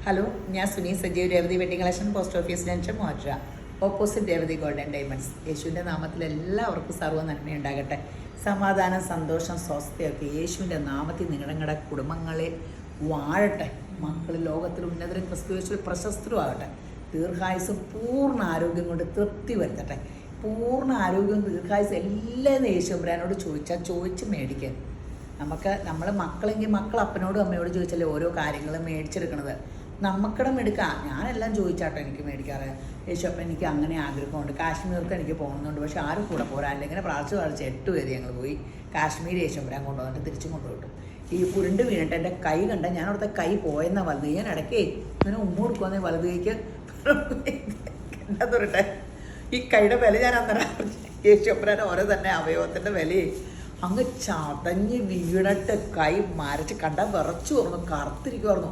Hello, ഞാൻ Suni Sajeev, Revathi wedding collection, post office junction, മോട്ര, opposite Revathi golden diamonds. യേശുവിൻ്റെ നാമത്തിൽ എല്ലാവർക്കും സർവ്വ നന്മയുണ്ടാകട്ടെ. സമാധാനം, സന്തോഷം, സ്വസ്ഥയൊക്കെ യേശുവിൻ്റെ നാമത്തിൽ നിങ്ങളുടെ കുടുംബങ്ങളെ വാഴട്ടെ. മക്കൾ ലോകത്തിൽ ഉന്നതരും ക്രിസ്തുവേശുവിൽ പ്രശസ്തരും ആകട്ടെ. ദീർഘായുസും പൂർണ്ണ ആരോഗ്യം കൊണ്ട് തൃപ്തി വരുത്തട്ടെ. പൂർണ്ണ ആരോഗ്യവും ദീർഘായുസ് എല്ലാം യേശുബ്രാനോട് ചോദിച്ച് മേടിക്കുക. നമ്മൾ മക്കളെങ്കിൽ മക്കൾ അപ്പനോടും അമ്മയോടും ചോദിച്ചല്ലേ ഓരോ കാര്യങ്ങളും മേടിച്ചെടുക്കണത്. നമുക്കിടം എടുക്കാം. ഞാനെല്ലാം ചോദിച്ചാട്ടോ എനിക്ക് മേടിക്കാറ്. യേശുപ്പ എനിക്ക് അങ്ങനെ ആഗ്രഹമുണ്ട്, കാശ്മീർക്ക് എനിക്ക് പോകുന്നുണ്ട്, പക്ഷെ ആരും കൂടെ പോരാ. അല്ലെങ്കിൽ പ്രാർത്ഥിച്ച് 8 പേര് ഞങ്ങൾ പോയി കാശ്മീർ യേശുപ്പരാൻ കൊണ്ടുവന്നിട്ട് തിരിച്ചും കൊണ്ടുപോയിട്ടു. ഈ പുരുണ്ട് വീണിട്ട് എൻ്റെ കൈ കണ്ട ഞാൻ അവിടുത്തെ കൈ പോയെന്ന വലുത് ഞാൻ ഇടയ്ക്കേ ഇങ്ങനെ കൊടുക്കുമെന്നേ വലുത് കൈക്ക് എന്താ തുരട്ടെ. ഈ കൈയുടെ വില ഞാൻ അന്നേരം യേശുപ്പരാൻ ഓരോ തന്നെ അവയവത്തിൻ്റെ വിലയെ അങ്ങ് ചതഞ്ഞ് വീണിട്ട് കൈ മരച്ച് കണ്ട വിറച്ചു പറഞ്ഞു, കറുത്തിരിക്കുമായിരുന്നു.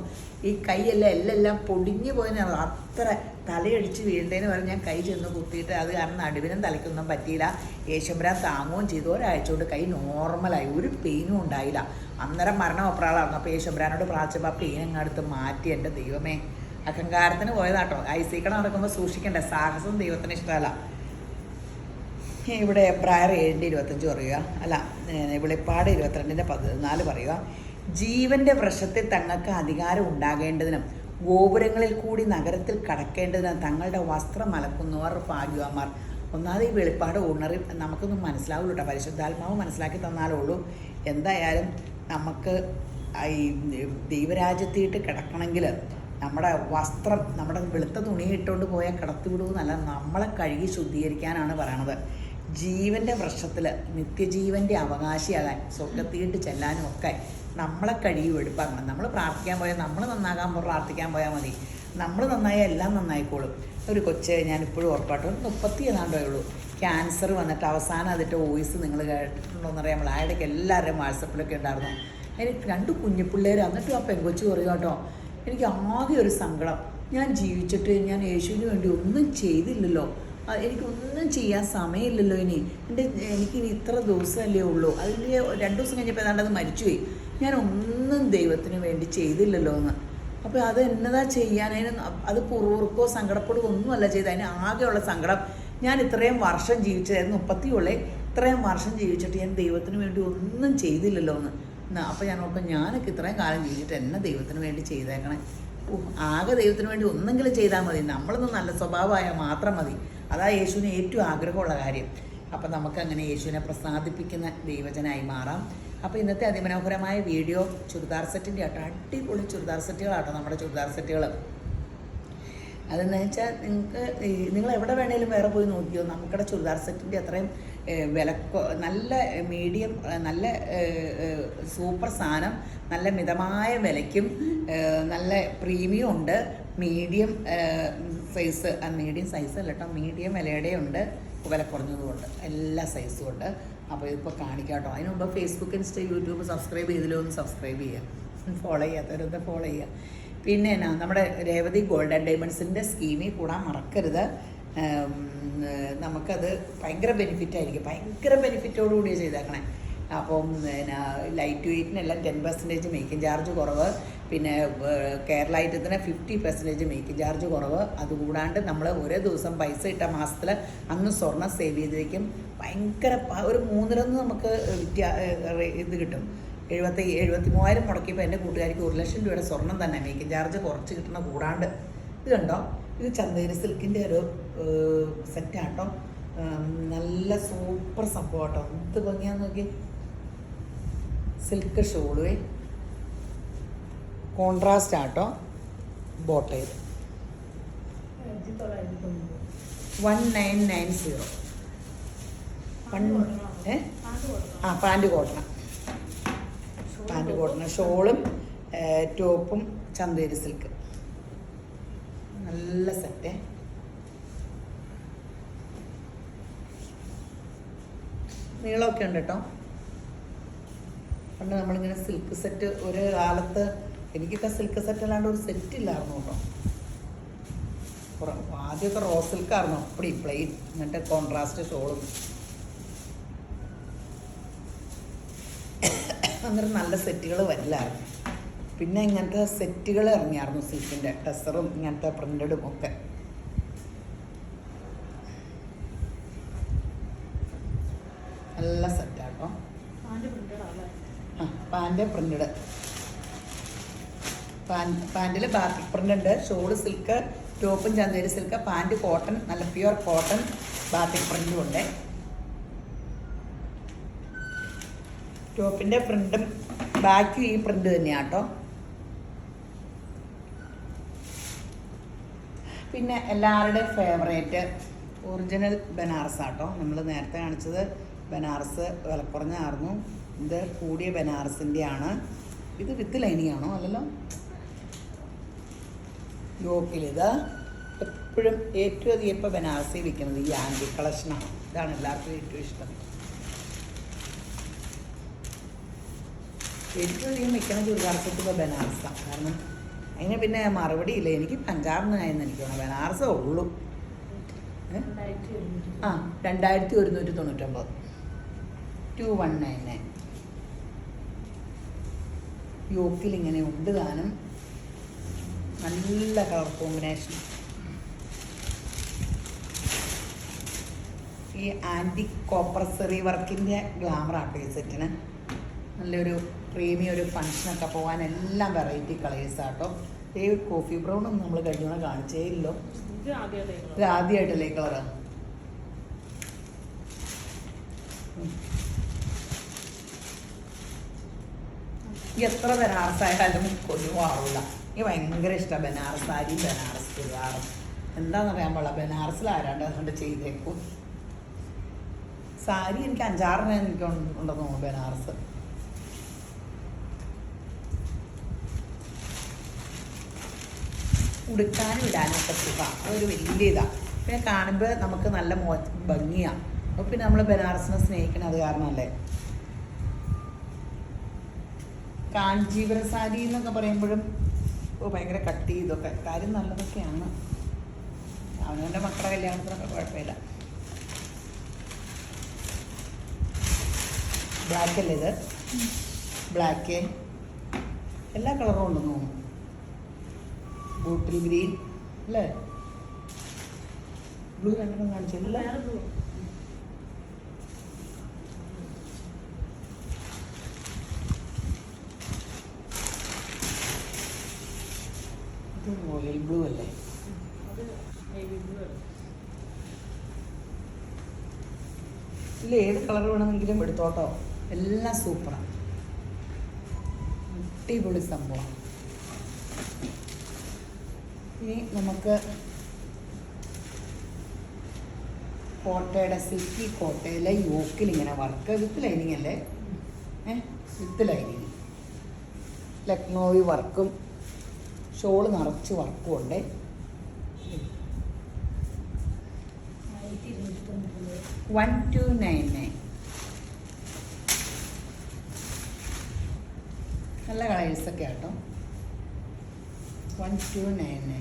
ഈ കൈയെല്ലാം എല്ലാം പൊടിഞ്ഞു പോയതിനാണ്. അത്ര തലയടിച്ച് വീഴേണ്ടതെന്ന് പറഞ്ഞ് ഞാൻ കൈ ചെന്ന് കുത്തിയിട്ട് അത് കാരണം നടുവിനും തലയ്ക്കൊന്നും പറ്റിയില്ല. യേശുമ്പരാൻ താങ്ങുകയും ചെയ്തു. ഒരാഴ്ച കൊണ്ട് കൈ നോർമലായി, ഒരു പെയിനും ഉണ്ടായില്ല. അന്നേരം മരണം ഒപ്പറാളായിരുന്നു. അപ്പോൾ യേശുമ്പരാനോട് പ്രാർത്ഥിച്ചപ്പോൾ ആ പെയിൻ അങ്ങടുത്ത് മാറ്റി. എൻ്റെ ദൈവമേ, അഹങ്കാരത്തിന് പോയതാട്ടോ. ഐസിക്കട നടക്കുമ്പോൾ സൂക്ഷിക്കണ്ടേ, സാഹസം ദൈവത്തിന് ഇഷ്ടമല്ല. ഇവിടെ എബ്രായർ 7:25 പറയുക, അല്ല വെളിപ്പാട് 22:14 പറയുക. ജീവൻ്റെ വൃക്ഷത്തിൽ തങ്ങൾക്ക് അധികാരം ഉണ്ടാകേണ്ടതിനും ഗോപുരങ്ങളിൽ കൂടി നഗരത്തിൽ കടക്കേണ്ടതിനും തങ്ങളുടെ വസ്ത്രം അലക്കുന്നവർ ഭാഗ്യവാന്മാർ. ഒന്നാമത് ഈ വെളിപ്പാട് ഉണറി നമുക്കൊന്നും മനസ്സിലാവുള്ളൂ കേട്ടോ. പരിശുദ്ധാത്മാവ് മനസ്സിലാക്കി തന്നാലുള്ളൂ. എന്തായാലും നമുക്ക് ഈ ദൈവരാജ്യത്തിയിട്ട് കിടക്കണമെങ്കിൽ നമ്മുടെ വസ്ത്രം, നമ്മുടെ വെളുത്ത തുണി ഇട്ടുകൊണ്ട് പോയാൽ കിടത്തിവിടുമെന്നല്ല, നമ്മളെ കഴുകി ശുദ്ധീകരിക്കാനാണ് പറയണത്. ജീവൻ്റെ വൃക്ഷത്തിൽ നിത്യജീവൻ്റെ അവകാശിയാകാൻ, സ്വർഗത്തിയിട്ട് ചെല്ലാനും ഒക്കെ നമ്മളെ കഴുകി വെടുപ്പാക്കണം. നമ്മൾ പ്രാർത്ഥിക്കാൻ പോയാൽ നമ്മൾ നന്നാകാൻ പ്രാർത്ഥിക്കാൻ പോയാൽ മതി. നമ്മൾ നന്നായാൽ എല്ലാം നന്നായിക്കോളും. ഒരു കൊച്ച് ഞാനിപ്പോഴും ഉറപ്പായിട്ടും 30 ഏതാണ്ടേ ഉള്ളൂ, ക്യാൻസർ വന്നിട്ട് അവസാനം അതിൻ്റെ വോയിസ് നിങ്ങൾ കേട്ടിട്ടുണ്ടോയെന്നറിയാം. നമ്മൾ ആരുടെയൊക്കെ എല്ലാവരുടെയും വാട്സപ്പിലൊക്കെ ഉണ്ടായിരുന്നു. അതിന് 2 കുഞ്ഞിപ്പിള്ളേർ. എന്നിട്ടും ആ പെങ്കൊച്ച് പറയും കേട്ടോ, എനിക്ക് ആകെ ഒരു സങ്കടം, ഞാൻ ജീവിച്ചിട്ട് ഞാൻ യേശുവിന് വേണ്ടി ഒന്നും ചെയ്തില്ലല്ലോ, എനിക്കൊന്നും ചെയ്യാൻ സമയമില്ലല്ലോ. എനിക്കിനി ഇത്ര ദിവസമല്ലേ ഉള്ളൂ, അതിന് 2 ദിവസം കഴിഞ്ഞപ്പോൾ ഏതാണ്ട് അത് മരിച്ചുപോയി, ഞാൻ ഒന്നും ദൈവത്തിന് വേണ്ടി ചെയ്തില്ലല്ലോ എന്ന്. അപ്പോൾ അത് എന്നതാ ചെയ്യാൻ? അത് പുറകോ സങ്കടപ്പെടുകയോ ഒന്നുമല്ല ചെയ്ത്. അതിന് ആകെയുള്ള സങ്കടം, ഞാൻ ഇത്രയും വർഷം ജീവിച്ചതായിരുന്നു, 30 ഇത്രയും വർഷം ജീവിച്ചിട്ട് ഞാൻ ദൈവത്തിന് വേണ്ടി ഒന്നും ചെയ്തില്ലല്ലോ എന്ന്. അപ്പോൾ ഞാൻ ഓർക്കും, ഞാനൊക്കെ ഇത്രയും കാലം ജീവിച്ചിട്ട് എന്നെ ദൈവത്തിന് വേണ്ടി ചെയ്തേക്കണേ. ആകെ ദൈവത്തിന് വേണ്ടി ഒന്നെങ്കിലും ചെയ്താൽ മതി. നമ്മളൊന്നും നല്ല സ്വഭാവമായാൽ മാത്രം മതി. അതാ യേശുവിന് ഏറ്റവും ആഗ്രഹമുള്ള കാര്യം. അപ്പം നമുക്കങ്ങനെ യേശുവിനെ പ്രസാദിപ്പിക്കുന്ന ദൈവജനായി മാറാം. അപ്പോൾ ഇന്നത്തെ അതിമനോഹരമായ വീഡിയോ ചുരിദാർ സെറ്റിൻ്റെ ആട്ടോ. അടിപൊളി ചുരിദാർ സെറ്റുകളാട്ടോ നമ്മുടെ ചുരിദാർ സെറ്റുകൾ. അതെന്ന് വെച്ചാൽ നിങ്ങൾ എവിടെ വേണേലും വേറെ പോയി നോക്കിയോ, നമുക്കിടെ ചുരിദാർ സെറ്റിൻ്റെ അത്രയും നല്ല മീഡിയം, നല്ല സൂപ്പർ സാധനം, നല്ല മിതമായ വിലയ്ക്കും നല്ല പ്രീമിയം ഉണ്ട്. മീഡിയം സൈസ്, മീഡിയം സൈസ് അല്ല കേട്ടോ, മീഡിയം വിലയുടെ ഉണ്ട്, വില കുറഞ്ഞതുകൊണ്ട് എല്ലാ സൈസും ഉണ്ട്. അപ്പോൾ ഇതിപ്പോൾ കാണിക്കാം കേട്ടോ. അതിന് മുമ്പ് ഫേസ്ബുക്ക്, ഇൻസ്റ്റ, യൂട്യൂബ് സബ്സ്ക്രൈബ് ചെയ്തില്ലോ ഒന്ന് സബ്സ്ക്രൈബ് ചെയ്യുക, ഫോളോ ചെയ്യാത്തവരൊന്ന് ഫോളോ ചെയ്യുക. പിന്നെ നമ്മുടെ രേവതി ഗോൾഡൻ ഡയമണ്ട്സിൻ്റെ സ്കീമിൽ കൂടാൻ മറക്കരുത്. നമുക്കത് ഭയങ്കര ബെനിഫിറ്റായിരിക്കും, ഭയങ്കര ബെനിഫിറ്റോടുകൂടിയാണ് ചെയ്തേക്കണേ. അപ്പം ലൈറ്റ് വെയ്റ്റിനെല്ലാം 10% മേക്കിംഗ് ചാർജ് കുറവ്, പിന്നെ കേരള ഐറ്റത്തിന് 50% മേക്കിംഗ് ചാർജ് കുറവ്. അതുകൂടാണ്ട് നമ്മൾ ഒരേ ദിവസം പൈസ ഇട്ട മാസത്തിൽ അന്ന് സ്വർണ്ണം സേവ് ചെയ്ത് വയ്ക്കും. ഭയങ്കര ഒരു 3 നമുക്ക് ഇത് കിട്ടും. 73,000 മുടക്കിയപ്പോൾ എൻ്റെ കൂട്ടുകാരിക്ക് 1,00,000 രൂപയുടെ സ്വർണം തന്നെ മേക്കിംഗ് ചാർജ് കുറച്ച് കിട്ടണ കൂടാണ്ട്. ഇത് കണ്ടോ, ഇത് ചന്തേരി സിൽക്കിൻ്റെ ഒരു സെറ്റാട്ടോ. നല്ല സൂപ്പർ സംഭവം കേട്ടോ. എന്ത് ഭംഗിയാന്ന് നോക്കി. സിൽക്ക് ഷോളുവേ, കോൺട്രാസ്റ്റ് ആട്ടോ. ബോട്ടയിൽ 1990. പാൻറ് കോട്ടണം, പാൻറ് കോട്ടണം. ഷോളും ടോപ്പും ചന്തേരി സിൽക്ക്, നല്ല സെറ്റ്. നീളമൊക്കെ ഉണ്ട് കേട്ടോ. പണ്ട് നമ്മളിങ്ങനെ സിൽക്ക് സെറ്റ് ഒരു കാലത്ത്, എനിക്കൊക്കെ സിൽക്ക് സെറ്റ് അല്ലാണ്ട് ഒരു സെറ്റ് ഇല്ലായിരുന്നു കേട്ടോ. ആദ്യമൊക്കെ റോസ് സിൽക്കായിരുന്നു, അപ്പടി പ്ലെയിൻ, എന്നിട്ട് കോൺട്രാസ്റ്റ് ഷോളും. അന്നേരം നല്ല സെറ്റുകൾ വരില്ലായിരുന്നു. പിന്നെ ഇങ്ങനത്തെ സെറ്റുകൾ ഇറങ്ങിയായിരുന്നു സിൽക്കിൻ്റെ ടെസറും ഇങ്ങനത്തെ പ്രിൻ്റഡും ഒക്കെ. നല്ല സെറ്റാട്ടോ. ആ പാൻറ് പ്രിൻ്റഡ്, പാൻറ്റിൽ ബാത്തിക് പ്രിൻ്റ് ഉണ്ട്. ഷോള് സിൽക്ക്, ടോപ്പും ചന്തേരി സിൽക്ക്, പാൻറ് കോട്ടൺ, നല്ല പ്യുവർ കോട്ടൺ ബാത്തിക് പ്രിൻ്റും ഉണ്ട്. ടോപ്പിൻ്റെ പ്രിൻ്റും ബാക്കും ഈ പ്രിൻ്റ് തന്നെയാണ് കേട്ടോ. പിന്നെ എല്ലാവരുടെയും ഫേവറേറ്റ് ഒറിജിനൽ ബനാറസ് ആട്ടോ. നമ്മൾ നേരത്തെ കാണിച്ചത് ബനാറസ് വിലക്കുറഞ്ഞായിരുന്നു. ഇത് കൂടിയ ബനാറസിൻ്റെ ആണ്. ഇത് വിത്ത് ലൈനിങ് ആണോ? അല്ലല്ലോ. യോക്കിലിത് എപ്പോഴും ഏറ്റവും അധികം ഇപ്പോൾ ബനാറസി വിൽക്കുന്നത് ഈ ആൻറ്റി കളക്ഷനാണ്. ഇതാണ് എല്ലാവർക്കും ഏറ്റവും ഇഷ്ടം. ഏറ്റവും അധികം വിൽക്കുന്ന ചുരിദാർ സെറ്റ് ഇപ്പോൾ ബനാറസാണ്. കാരണം അതിന് പിന്നെ മറുപടി ഇല്ല. എനിക്ക് പഞ്ചാബിനായെന്ന് എനിക്ക് വേണം, ബനാറസേ ഉള്ളൂ. ആ 2199 2199. യോക്കിൽ ഇങ്ങനെ ഉണ്ട് താനും. നല്ല കളർ കോമ്പിനേഷൻ. ഈ ആൻറ്റി കോപ്പർ സെറി വർക്കിൻ്റെ ഗ്ലാമർ ആട്ടോ ഈ സെറ്റിന്. നല്ലൊരു പ്രീമിയം ഒരു ഫങ്ഷനൊക്കെ പോകാൻ എല്ലാം വെറൈറ്റി കളേഴ്സ് ആട്ടോ. ഈ കോഫി ബ്രൗൺ ഒന്നും നമ്മൾ കഴിഞ്ഞ കാണിച്ചേ ഇല്ലോ. ഇത് ആദ്യമായിട്ടല്ലേ കളറ്. എത്ര ബനാറസ് ആയാലും കൊല്ലും ആവില്ല. എനിക്ക് ഭയങ്കര ഇഷ്ടമാണ് ബനാറസ് സാരി, ബനാറസ് ചുരിദാറും. എന്താണെന്നറിയാൻ പാടില്ല, ബനാറസിൽ ആരാണ്ട് അതുകൊണ്ട് ചെയ്തേക്കും. സാരി എനിക്ക് 5-6 എനിക്ക് ഉണ്ടെന്ന് തോന്നുന്നു ബനാറസ്. ഉടുക്കാനും ഇടാനും ഒക്കെ സുഖമാണ്. അതൊരു വലിയ ഇതാണ്. പിന്നെ കാണുമ്പോൾ നമുക്ക് നല്ല ഭംഗിയാണ്. അപ്പോൾ പിന്നെ നമ്മൾ ബനാറസിനെ സ്നേഹിക്കണം, അത് കാരണമല്ലേ. കാഞ്ചീപുരം സാരി എന്നൊക്കെ പറയുമ്പോഴും ഭയങ്കര കട്ട് ചെയ്തൊക്കെ കാര്യം നല്ലതൊക്കെയാണ്. അവനവൻ്റെ മക്കളുടെ കല്യാണത്തിനൊക്കെ കുഴപ്പമില്ല. ബ്ലാക്ക് അല്ലേ ഇത്? ബ്ലാക്ക് എല്ലാ കളറും ഉണ്ടെന്ന് തോന്നുന്നു. ബോട്ടിൽ ഗ്രീൻ അല്ലേ? ബ്ലൂ രണ്ടെണ്ണം കാണിച്ചില്ല. ഇത് റോയൽ ബ്ലൂ അല്ലേ? ഇല്ല, ഏത് കളർ വേണമെങ്കിലും എടുത്തോട്ടോ. എല്ലാം സൂപ്പറാണ്, അടിപൊളി സംഭവം. ഇനി നമുക്ക് കോട്ടയുടെ സിൽക്കി കോട്ടയിലെ യോക്കിൽ ഇങ്ങനെ വർക്ക് വിത്ത് ലൈനിങ് അല്ലേ? വിത്ത് ലൈനിങ് ലക്നോവി വർക്കും ഷോള് നിറച്ച് വർക്കും ഉണ്ട്. 1299. നല്ല കളേഴ്സൊക്കെ ആട്ടോ. 1299.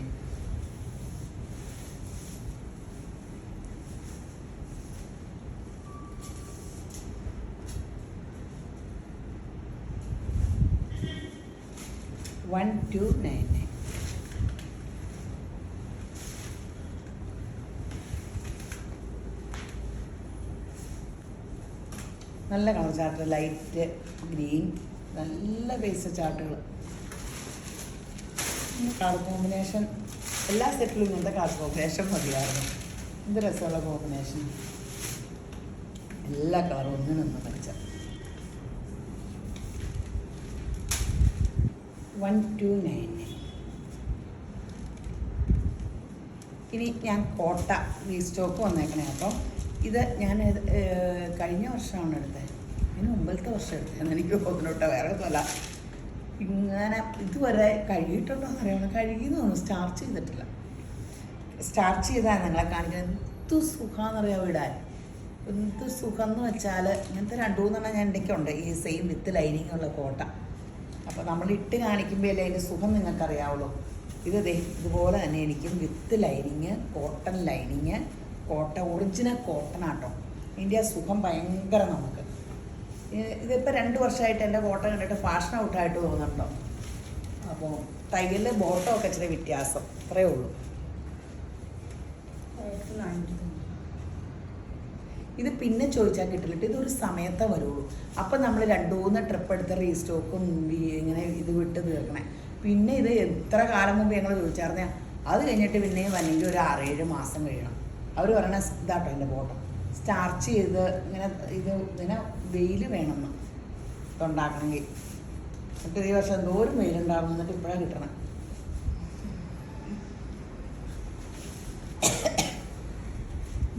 നല്ല കളർ ചാർട്ട്, ലൈറ്റ് ഗ്രീൻ, നല്ല ബേസ് ചാർട്ടുകൾ. കളർ കോമ്പിനേഷൻ എല്ലാ സെറ്റിലും ഇങ്ങനത്തെ കളർ കോമ്പിനേഷൻ മതിയായിരുന്നു. എന്ത് രസമുള്ള കോമ്പിനേഷൻ. എല്ലാ കളറും ഒന്നിനൊന്നും വെച്ച 1299. ഇനി ഞാൻ കോട്ട റീസ്റ്റോക്ക് വന്നേക്കണേ. അപ്പം ഇത് ഞാൻ കഴിഞ്ഞ വർഷമാണ് എടുത്തത്. അതിന് മുമ്പത്തെ വർഷം എടുത്തതെന്ന് എനിക്ക് തോന്നുന്നുട്ടോ, വേറെ ഒന്നുമല്ല. ഇങ്ങനെ ഇതുവരെ കഴുകിയിട്ടുണ്ടോ എന്ന് അറിയാമോ? കഴുകിയെന്ന് തോന്നുന്നു, സ്റ്റാർച്ച് ചെയ്തിട്ടില്ല. സ്റ്റാർച്ച് ചെയ്താൽ നിങ്ങളെ കാണിക്കുന്നത് എന്ത് സുഖമാണെന്നറിയാമോ ഇടാൻ. എന്ത് സുഖം എന്ന് വെച്ചാൽ ഇങ്ങനത്തെ 2-3 ഞാൻ എനിക്കുണ്ട് ഈ സെയിം വിത്ത് ലൈനിങ് ഉള്ള കോട്ട. അപ്പോൾ നമ്മൾ ഇട്ട് കാണിക്കുമ്പോൾ അല്ലേ അതിൻ്റെ സുഖം നിങ്ങൾക്കറിയാവുള്ളൂ. ഇതുപോലെ തന്നെ എനിക്കും വിത്ത് ലൈനിങ്, കോട്ടൺ ലൈനിങ്, കോട്ട ഒറിജിനൽ കോട്ടൺ ആട്ടോ. ഇതിൻ്റെ ആ സുഖം ഭയങ്കര നമുക്ക്. ഇതിപ്പോൾ 2 വർഷമായിട്ട് എൻ്റെ കോട്ട കണ്ടിട്ട് ഫാഷൻ ഔട്ടായിട്ട് തോന്നുന്നുണ്ടോ? തയ്യൽ ബോട്ടോ ഒക്കെ ഇച്ചിരി വ്യത്യാസം, അത്രയേ ഉള്ളൂ. ഇത് പിന്നെ ചോദിച്ചാൽ കിട്ടില്ല, ഇതൊരു സമയത്തേ വരുള്ളൂ. അപ്പം നമ്മൾ 2-3 ട്രിപ്പ് എടുത്ത് റീസ്റ്റോക്കും ഇങ്ങനെ ഇത് വിട്ട് തീർക്കണേ. പിന്നെ ഇത് എത്ര കാലം മുമ്പ് ഞങ്ങൾ ചോദിച്ചായിരുന്നേ, അത് കഴിഞ്ഞിട്ട് പിന്നെയും വന്നെങ്കിൽ ഒരു 6-7 മാസം കഴിയണം. അവർ പറയണ ഇതാട്ടോ എൻ്റെ ബോട്ടം സ്റ്റാർച്ച് ചെയ്ത് ഇങ്ങനെ വെയിൽ വേണമെന്ന് ഉണ്ടാക്കണമെങ്കിൽ. എന്നിട്ട് ഈ വർഷം എന്തോരം വെയിലുണ്ടായിരുന്നു, എന്നിട്ട് ഇപ്പോഴാണ് കിട്ടണം.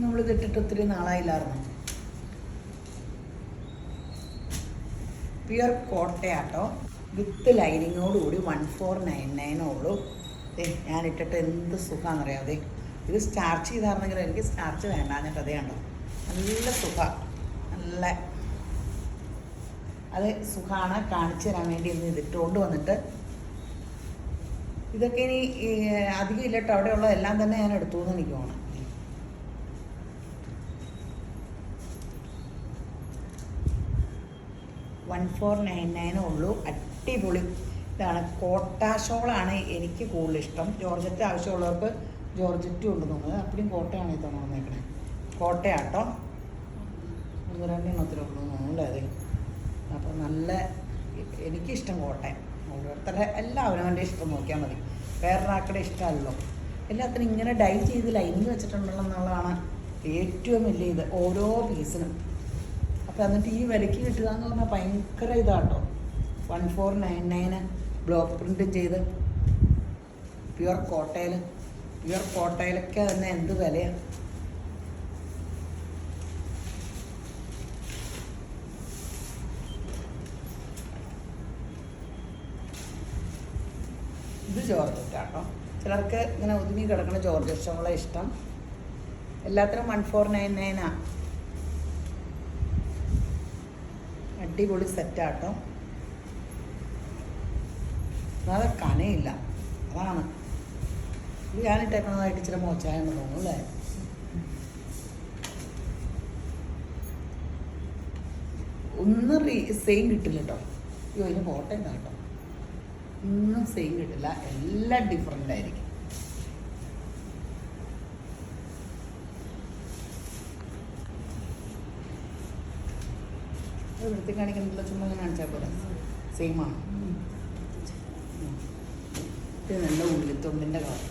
നമ്മളിത് ഇട്ടിട്ട് ഒത്തിരി നാളായില്ലായിരുന്നു. പ്യുർ കോട്ടയാട്ടോ, വിത്ത് ലൈനിങ്ങോടുകൂടി 1499 ഉള്ളൂ. ഞാൻ ഇട്ടിട്ട് എന്ത് സുഖമാണെന്നറിയാതെ. ഇത് സ്റ്റാർച്ച് ചെയ്തായിരുന്നെങ്കിൽ എനിക്ക് സ്റ്റാർച്ച് വേണ്ടാഞ്ഞിട്ട് അതേ ഉണ്ടോ, നല്ല സുഖമാണ്, നല്ല അത് സുഖമാണ്. കാണിച്ചു തരാൻ വേണ്ടി ഇന്ന് ഇതിട്ടുകൊണ്ട് വന്നിട്ട് ഇതൊക്കെ ഇനി അധികം ഇല്ലട്ടോ, അവിടെയുള്ള എല്ലാം തന്നെ ഞാൻ എടുത്തു എന്ന് എനിക്ക് തോന്നുന്നു. 1499 ഉള്ളൂ. അടിപൊളി ഇതാണ്. കോട്ട ഷോളാണ് എനിക്ക് കൂടുതൽ ഇഷ്ടം. ജോർജറ്റ് ആവശ്യമുള്ളവർക്ക് ജോർജറ്റും ഉണ്ട് തോന്നുന്നത്. അപ്പടിയും കോട്ടയാണ് ഈ തോന്നുന്നേക്കണേ. കോട്ടയാട്ടോ 1-2 എണ്ണത്തിലുള്ളൂ തോന്നുന്നല്ലേ അതെ. അപ്പോൾ നല്ല എനിക്കിഷ്ടം കോട്ടയം. ഓരോരുത്തരുടെ എല്ലാവരും എൻ്റെ ഇഷ്ടം നോക്കിയാൽ മതി, വേറൊരാൾക്കുടെ ഇഷ്ടമല്ലോ. എല്ലാത്തിനും ഇങ്ങനെ ഡൈ ചെയ്ത് ലൈനിങ് വെച്ചിട്ടുണ്ടല്ലോ എന്നുള്ളതാണ് ഏറ്റവും വലിയ ഇത് ഓരോ പീസിനും. അപ്പോൾ എന്നിട്ട് ഈ വിലയ്ക്ക് കിട്ടുക എന്ന് പറഞ്ഞാൽ ഭയങ്കര ഇതാട്ടോ. 1499 ബ്ലോക്ക് പ്രിൻറ്റും ചെയ്ത് പ്യുർ കോട്ടയിലൊക്കെ തന്നെ എന്ത് വിലയാണ്. ഇത് ജോർജറ്റാട്ടോ. ചിലർക്ക് ഇങ്ങനെ ഒതുങ്ങി കിടക്കുന്ന ജോർജറ്റ് ഷോളെ ഇഷ്ടം. എല്ലാത്തിനും 1499 അടിപൊളി സെറ്റാട്ടോ. അതായത് കനയില്ല, അതാണ് ഇത് ഞാനിട്ടേക്കുന്നതായിട്ട് ഇച്ചിരി മോശമായെന്ന് തോന്നുന്നു അല്ലേ. ഒന്നും സെയിം കിട്ടില്ല കേട്ടോ. അയ്യോ ഇതിന് കോട്ടയം കേട്ടോ, ഒന്നും സെയിം കിട്ടില്ല, എല്ലാം ഡിഫറെൻ്റ് ആയിരിക്കും. വൃത്തി കാണിക്കുന്നില്ല, ചുമ്മാ ഞാൻ കാണിച്ചാൽ പോലെ സെയിമാണ്. ഇത് നല്ല ഉള്ളിത്തൊണ്ടിൻ്റെ കളർ.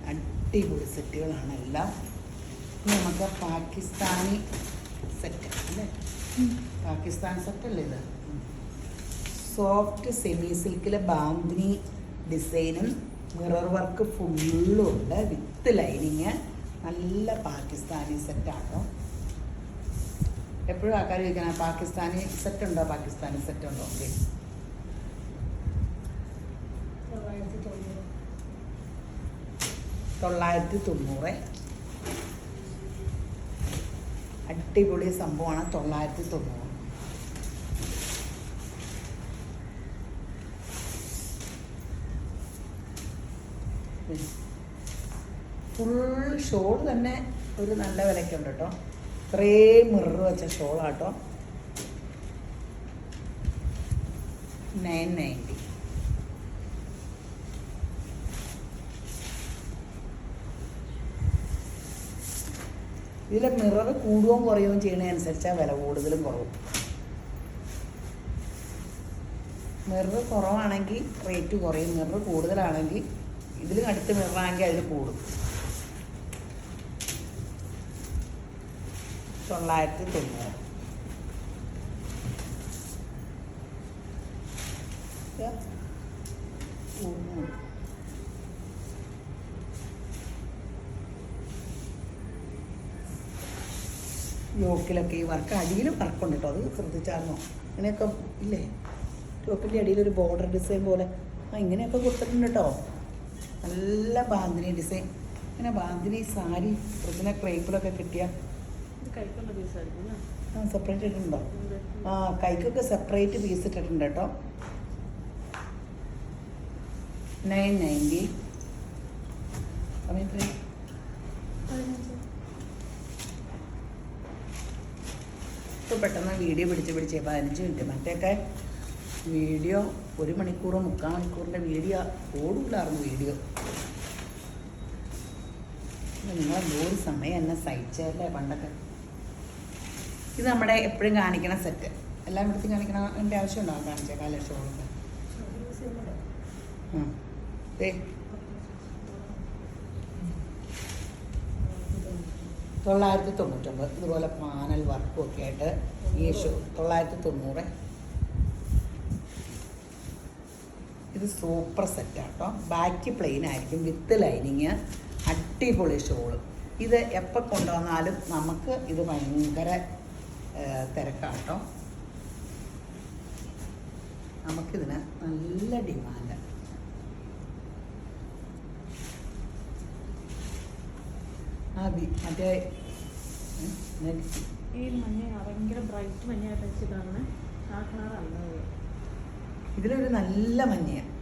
അടിപൊളി സെറ്റുകളാണ് എല്ലാം. നമുക്ക് പാകിസ്ഥാനി സെറ്റ് അല്ലേ, പാകിസ്ഥാൻ സെറ്റല്ലേ ഇത്. സോഫ്റ്റ് സെമി സിൽക്കിലെ ബാന്തിനി ഡിസൈനും മിറർ വർക്ക് ഫുള്ളും ഉണ്ട് വിത്ത് ലൈനിങ്. നല്ല പാകിസ്ഥാനി സെറ്റാണോ. എപ്പോഴും ആൾക്കാർ ചോദിക്കണം പാകിസ്ഥാനി സെറ്റുണ്ടോ, പാകിസ്ഥാനി സെറ്റുണ്ടോ. ഓക്കെ 990. അടിപൊളി സംഭവമാണ് 990. ഫുൾ ഷോൾ തന്നെ ഒരു നല്ല വിലയ്ക്കുണ്ട് കേട്ടോ. ഇത്രയും മിറർ വെച്ച ഷോളാട്ടോ. 990. ഇതിലെ മിറർ കൂടുകയും കുറയുകയും ചെയ്യുന്നതനുസരിച്ചാണ് വില കൂടുതലും കുറവും. മിറർ കുറവാണെങ്കിൽ റേറ്റ് കുറയും, മിറർ കൂടുതലാണെങ്കിൽ ഇതിലും അടുത്ത് മിററാണെങ്കിൽ അതിൽ കൂടും. 990. യോക്കിലൊക്കെ ഈ വർക്ക്, അടിയിലും വർക്കുണ്ട് കേട്ടോ, അത് ശ്രദ്ധിച്ചായിരുന്നോ. ഇങ്ങനെയൊക്കെ ഇല്ലേ ടോപ്പിൻ്റെ അടിയിലൊരു ബോർഡർ ഡിസൈൻ പോലെ ഇങ്ങനെയൊക്കെ കൊടുത്തിട്ടുണ്ട് കേട്ടോ. നല്ല ബാന്തിനി ഡിസൈൻ. ഇങ്ങനെ ബാന്തിനി സാരി ഇതിനെ ക്രേപ്പിലൊക്കെ കിട്ടിയ സെപ്പറേറ്റ് ഇട്ടിട്ടുണ്ടോ? കൈക്കൊക്കെ സെപ്പറേറ്റ് പീസ് ഇട്ടിട്ടുണ്ട് കേട്ടോ. 990. ഇപ്പോൾ പെട്ടെന്ന് വീഡിയോ പിടിച്ച് 15 മിനിറ്റ്, മറ്റേയൊക്കെ വീഡിയോ 1 മണിക്കൂറോ 3/4 മണിക്കൂറിൻ്റെ വീഡിയോ ഓടില്ലായിരുന്നു വീഡിയോ. നിങ്ങളെന്തോ ഒരു സമയം എന്നെ സഹിച്ചല്ലേ പണ്ടൊക്കെ. ഇത് നമ്മുടെ എപ്പോഴും കാണിക്കണ സെറ്റ്, എല്ലാം എടുത്ത് കാണിക്കണം. എൻ്റെ ആവശ്യമുണ്ടാവും കാണിച്ചേക്കാം ലക്ഷങ്ങളൊക്കെ. ഏ 999 ഇതുപോലെ പാനൽ വർക്കും ഒക്കെ ആയിട്ട് ഈ 990. ഇത് സൂപ്പർ സെറ്റാട്ടോ. ബാക്ക് പ്ലെയിൻ ആയിരിക്കും വിത്ത് ലൈനിങ്, അടിപൊളി ഷോള്. ഇത് എപ്പോൾ കൊണ്ടുവന്നാലും നമുക്ക് ഇത് ഭയങ്കര തിരക്കാട്ടോ. നമുക്കിതിന് നല്ല ഡിമാൻഡ്. മറ്റേ ഈ മഞ്ഞ ഭയങ്കര ബ്രൈറ്റ് മഞ്ഞയായിട്ട് വെച്ചിട്ടാണ് ആ കളറല്ല. ഇതിലൊരു നല്ല മഞ്ഞയാണ്,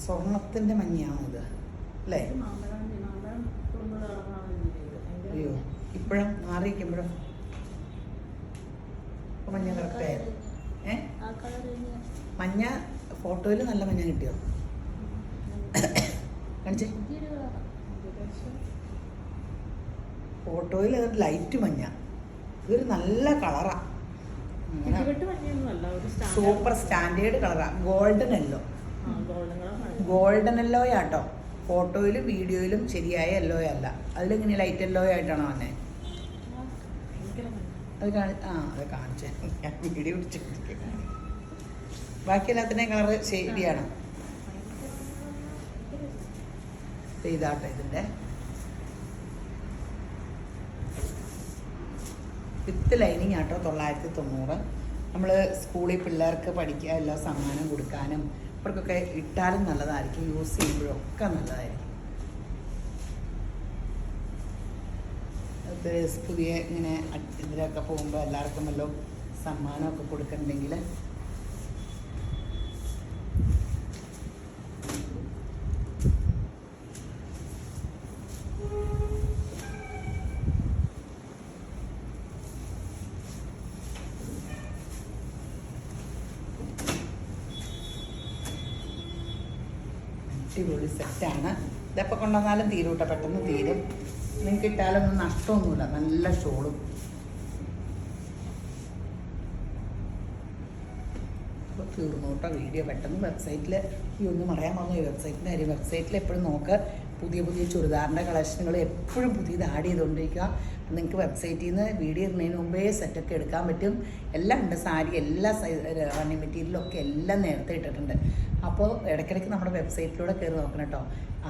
സ്വർണത്തിൻ്റെ മഞ്ഞയാണ് ഇത് അല്ലേ? അയ്യോ ഇപ്പോഴും മാറിയിരിക്കുമ്പോഴും ഇപ്പം മഞ്ഞ കറക്റ്റായിരുന്നു. മഞ്ഞ ഫോട്ടോയിൽ നല്ല മഞ്ഞ കിട്ടിയോ? കാണിച്ചേ. ഫോട്ടോയിൽ അതൊരു ലൈറ്റ് മഞ്ഞ, ഇതൊരു നല്ല കളറാണ്. സൂപ്പർ സ്റ്റാൻഡേർഡ് കളറാണ്. ഗോൾഡൻ യെല്ലോയാട്ടോ. ഫോട്ടോയിലും വീഡിയോയിലും ശരിയായ യെല്ലോയല്ല. അതിലിങ്ങനെ ലൈറ്റ് യെല്ലോ ആയിട്ടാണോ വന്നേ? അത് അത് കാണിച്ചേ, ഞാൻ വീഡിയോ പിടിച്ചിട്ട്. ബാക്കി എല്ലാത്തിൻ്റെയും കളറ് ശരിയാണ്. ഇതാട്ടോ ഇതിൻ്റെ വിത്ത് ലൈനിങ് ആട്ടോ. 990. നമ്മൾ സ്കൂളിൽ പിള്ളേർക്ക് പഠിക്കുക എല്ലാം സമ്മാനം കൊടുക്കാനും അവർക്കൊക്കെ ഇട്ടാലും നല്ലതായിരിക്കും, യൂസ് ചെയ്യുമ്പോഴൊക്കെ നല്ലതായിരിക്കും. പുതിയ ഇങ്ങനെ ഇതിലൊക്കെ പോകുമ്പോൾ എല്ലാവർക്കും വല്ലതും സമ്മാനമൊക്കെ കൊടുക്കണമെങ്കിൽ അടിപൊളി സെറ്റാണ്. ഇതെപ്പോൾ കൊണ്ടുവന്നാലും തീരും കേട്ടോ, പെട്ടെന്ന് തീരും. നിങ്ങൾക്ക് ഇട്ടാലൊന്നും നഷ്ടമൊന്നുമില്ല. നല്ല ഷോളും. അപ്പോൾ തീർന്നു കേട്ടോ വീഡിയോ. പെട്ടെന്ന് വെബ്സൈറ്റിൽ ഈ ഒന്നും പറയാൻ പറഞ്ഞു. ഈ വെബ്സൈറ്റിൻ്റെ കാര്യം, വെബ്സൈറ്റിൽ എപ്പോഴും നോക്കുക. പുതിയ പുതിയ ചുരിദാറിൻ്റെ കളക്ഷനുകൾ എപ്പോഴും പുതിയത് ആഡ് ചെയ്തുകൊണ്ടിരിക്കുക. നിങ്ങൾക്ക് വെബ്സൈറ്റിൽ നിന്ന് വീഡിയോ ഇടുന്നതിന് മുമ്പേ സെറ്റൊക്കെ എടുക്കാൻ പറ്റും. എല്ലാം ഉണ്ട്, സാരി എല്ലാ റണ്ണിങ് മെറ്റീരിയലൊക്കെ എല്ലാം നേരത്തെ ഇട്ടിട്ടുണ്ട്. അപ്പോൾ ഇടയ്ക്കിടയ്ക്ക് നമ്മുടെ വെബ്സൈറ്റിലൂടെ കയറി നോക്കണം കേട്ടോ.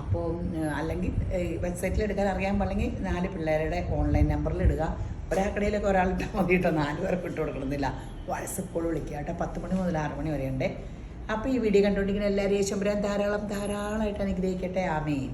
അപ്പോൾ അല്ലെങ്കിൽ വെബ്സൈറ്റിൽ എടുക്കാൻ അറിയാൻ പാടില്ലെങ്കിൽ 4 പിള്ളേരുടെ ഓൺലൈൻ നമ്പറിൽ ഇടുക. ഒരാൾക്കിടയിലൊക്കെ ഒരാളിട്ടാൽ മതി കേട്ടോ, 4 പേർക്ക് ഇട്ട് കൊടുക്കണമെന്നില്ല. വാട്സപ്പ് കോൾ വിളിക്കുക കേട്ടോ. 10 മണി മുതൽ 6 മണി വരെ ഉണ്ട്. അപ്പോൾ ഈ വീഡിയോ കണ്ടുകൊണ്ടിരിക്കുന്ന എല്ലാവരെയും യേശുമ്പരാൻ ധാരാളമായിട്ട് അനുഗ്രഹിക്കട്ടെ. ആമേൻ.